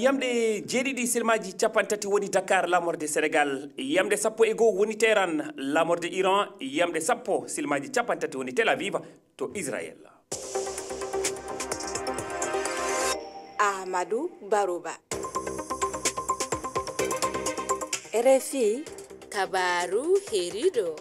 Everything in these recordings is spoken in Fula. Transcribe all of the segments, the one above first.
yamde jeeɗiɗi silmaji capantati woni Dakar lamorde Sénégal, yamde 1 woni Téhéran lamorde Iran, yamde 10 silmaji capantati woni Tel Aviv to Israël. Amadou Barouba, RFI kabaru herido.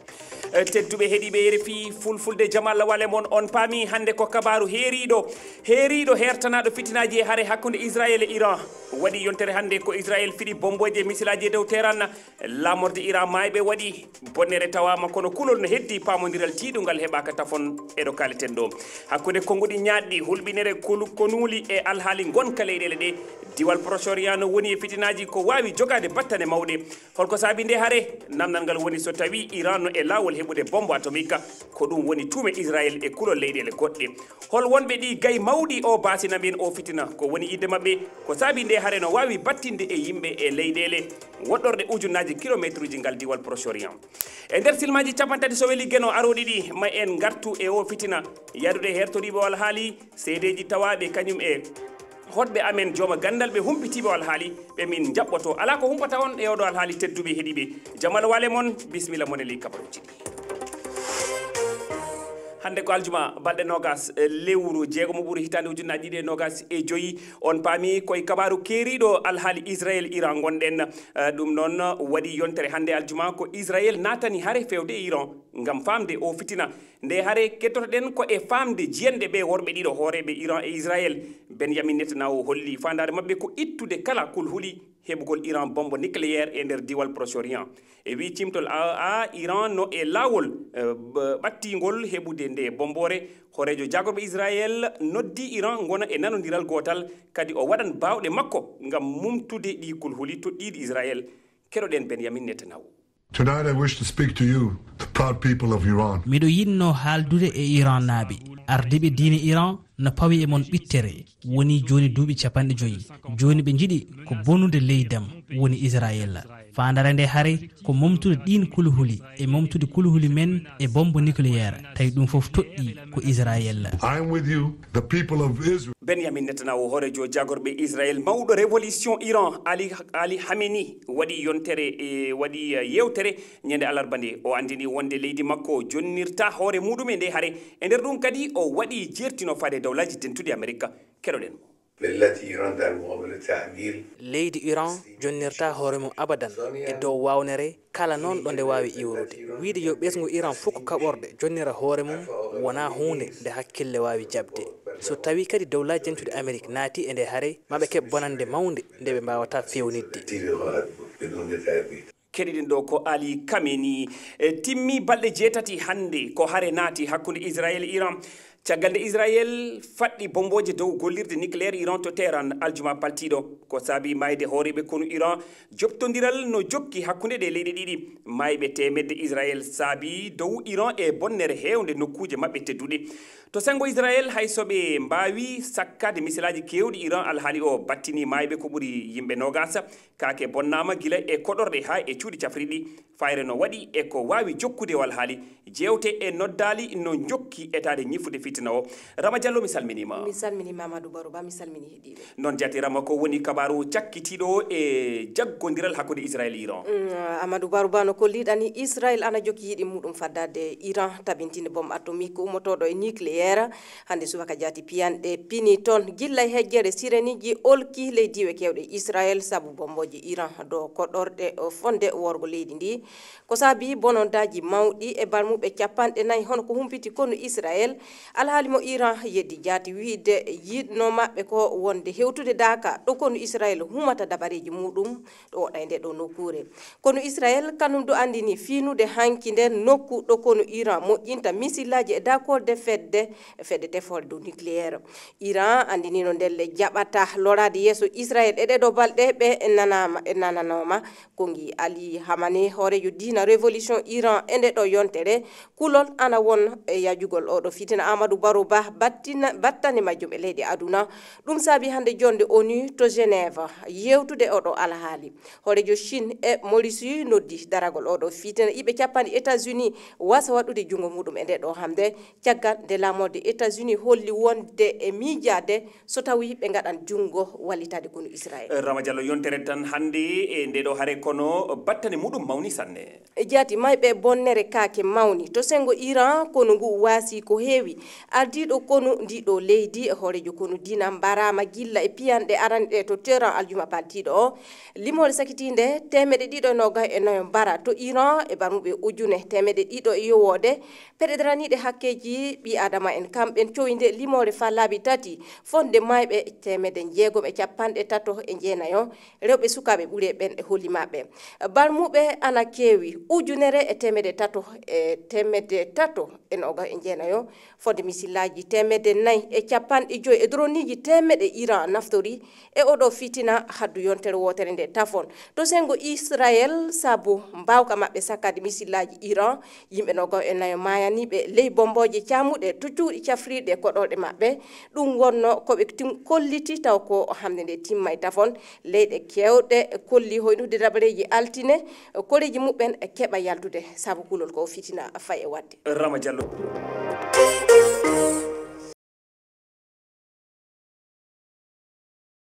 Tedduɓe heeɗiɓe RFI fulfulde jamal wale mon on paami hande ko kabaru heeriɗo hertanaɗo fitinaji e haare hakkude Israël e Iran waɗi yontere hande ko Israël fiɗi bomboje misilaji e dow Téhéran lamorde Iran mayɓe waɗi bonnere tawama kono kulol no heddi pamodiral tiiɗugal heɓaka tafon eɗo kaleten ɗo hakkude konguɗi ñaɗɗi hulɓinere ko nuuli e alhaali gonka leyɗele ɗe diwal Proche-Orient no woni e fitinaji ko wawi jogade battane mawɗe holko saabi nde haare namdal ngal woni so tawi Iran no e lawol heɓude bombe atomique ko ɗum woni tuume Israël e kulol leyɗele goɗɗe hol wonɓe ɗi gayi mawɗi o basina mbiyen o fitina ko woni idde mabɓe ko saabi nde haare no wawi battinde e yimɓe e leyɗele woɗɗorde ujunnaji kilométre uji ngal diwal Proche-Orient e nder silmaji capantati so weeli gueno aroɗi ɗi ma en gartu e o fitina yadude hertoriɓe wal haali seedeji tawaɓe kañum e hoɗɓe amen jooma gandal ɓe humpitiɓe alhaali ɓe min jaɓɓoto ala ko humpata on e oɗo alhaali tedduɓe heeɗiɓe jamal wale mon bisimilla mon e ley kabaruji ɗi hande ko aljuma balɗe nogas lewru jeegomo ɓuuri hitande ujunnaji ɗiɗi e nogas e joyyi on paami koye kabaru keeriɗo alhaali Israël Iran gonɗen ɗum noon waɗi yontere hande aljuma ko Israël natani haare fewde e Iran ngam famde o fitina nde haare kettotoɗen ko e famde jiyanɗe ɓe worɓe ɗiɗo hooreɓe Iran e Israël Benjamin Netanyahu holli fandare mabɓe ko ittude kala kulhuli heɓugol Iran bombe nucléaire e nder diwal Proche-Orient e wi cimtol Iran no e lawol ɓattigol heɓude nde bombore horejo jagorɓe Israël noddi Iran gona e nanodiral gotal kadi o waɗan bawɗe makko ngam mumtude ɗi kulhuli toɗɗiɗi Israël keɗoɗen Benjamin Netanyahu. Tonight I wish to speak to you, the proud people of Iran. Miɗo yinno haaldude e Iran naaɓe ardiɓe diine Iran no pawi e mon ɓittere woni joni duuɓi 50 joni ɓe jiiɗi ko bonude leydam woni Israël fandare nde haare ko momtude ɗin kulhuli e momtude kulhuli men e bombe nucléaire tawi ɗum foof toɗɗi ko Israël. I am with you, the people of Israel. Benjamin Netanyahu horejo jagorɓe Israël mawɗo révolution Iran Ali Khamenei waɗi yontere e waɗi yewtere ñande alarba nde o andini wonde leydi makko jonnirta hoore muɗum e nde haare e nder ɗum kadi o waɗi jertino fade dawlaji tentuɗi Amerika keɗoɗen mo. leydi Iran jonnirta hoore mum abadan e dow wawnere kala noon ɗo nde wawi iwrude wiide yo ɓesgu Iran fukko kaɓorde jonnira hoore mum wona hunde nde hakkille wawi jabde so tawi kadi dawlaji tentuɗi Amérique naati e nde haare maɓe keɓ bonande mawde nde ɓe mbawata fewnidde. keɗiɗen ɗo ko Ali Khamenei timmi balɗe 6 hande ko haare naati hakkude Israël e Iran caggal nde Israël faɗɗi bomboje dow gollirde nucléaire Iran to Téhéran aljuma paltiɗo ko saabi mayde hooreɓe kono Iran jobtodiral no jokki hakkude ɗe leyɗe ɗiɗi mayɓe temedde Israël saabi dow Iran e bonnere hewde nokkuje mabɓe tedduɗe to sengo Israël hay soɓe mbawi sakkade misilaji kewɗi Iran alhaali o battini mayɓe ko ɓuuri yimɓe nogasa kake bonnama gila e koɗorɗe ha e cuuɗi cafriɗi fayre no waɗi e ko wawi jokkude o alhaali jewte e noddali no jokki etade ñifude fitina o Rama Diallo mi salminima. Mi salminima Amadou Barouba mi salmini heeɗiɓe noon jati Rama ko woni kabaru cakkitiɗo e jaggodiral hakkude Israël e Iran. Amadou Barouba no kolliɗani Israël ana jokki yiɗi muɗum faddade Iran tabintinde bombe atomique ummotoɗo e nucléaire hande subaka jati piyanɗe pini toon gilla e hejjere sireniji olki leydiwe kewɗe Israël saabu bomboji Iran dow koɗorɗe fonde worgo leydi ndi ko saabi bonondaji mawɗi e balmuɓe 4 hono ko humpiti kono Israël alhaali mo Iran yeddi jaati wiide yiɗno maɓɓe ko wonde hewtude daka ɗo kono Israël humata dabareji muɗum ɗo waɗa nde ɗo nokkure kono Israël kanum do andini fiinude hanki nden nokku ɗo kono Iran moƴƴinta misillaji e dakorde fedde tefol dow nucléaire Iran andinino ndelle jaɓata lorade yeeso Israël e ɗeɗo balɗe ɓe nananoma kongi Ali Khamenei horejo diina révolution Iran e nde ɗo yontere kulol ana won e yajugol oɗo fitina Amadou Amadou Barrow Ba battane majjum e leydi aduna ɗum saabi hande jonde ONU to Genève yewtude oɗo alhaali horejo Chine e Maurice noddi daragol oɗo fitina iɓe cappani États-Unis wasa waɗude jungo muɗum e nde ɗo hamde caggal nde lamorde États-Unis holli wonde e miijade so tawi ɓe gaɗan jungo wallitade konu Israël. Rama Diallo yontere tan hande e nde ɗo hare kono battane muɗum mawni sanne jaati mayɓe bonnere kaake mawni to sengo Iran kono ngu wasi ko heewi ardiɗo kono ndiɗo leydi horejo kono dina mbarama gilla e piyanɗe aranɗe to Tehran aljuma paltiɗo o limore sakitinde 194 mbara to Iran e barmuɓe ujune 100 e yowode peɗeɗiraniɗe hakkeji ɓi adama en kamɓen coyinde limore fallaɓi tati fonde mayɓe 650 rewɓe sukaɓe ɓuuri ɓen e hollimaɓe barmuɓe ana kewi ujunere e 300 fonde misillaji 450 e droniji 100 Iran naftori e oɗo fitina haddu yontere wotere nde tafon to sengo Israel sabu mbawka mabɓe sakkade misillaji Iran yimɓe 24 mayaniɓe ley bomboje camuɗe to cuuɗi cafriɗe koɗoɗe mabɓe ɗum wonno koɓe kolliti taw ko hamde nde timma e tafon leyɗe kewɗe kolli hoynude dabareji altine koreji muɓɓen keɓa yaltude sabu kulol ko fitina fay e wadde. Rama Diallo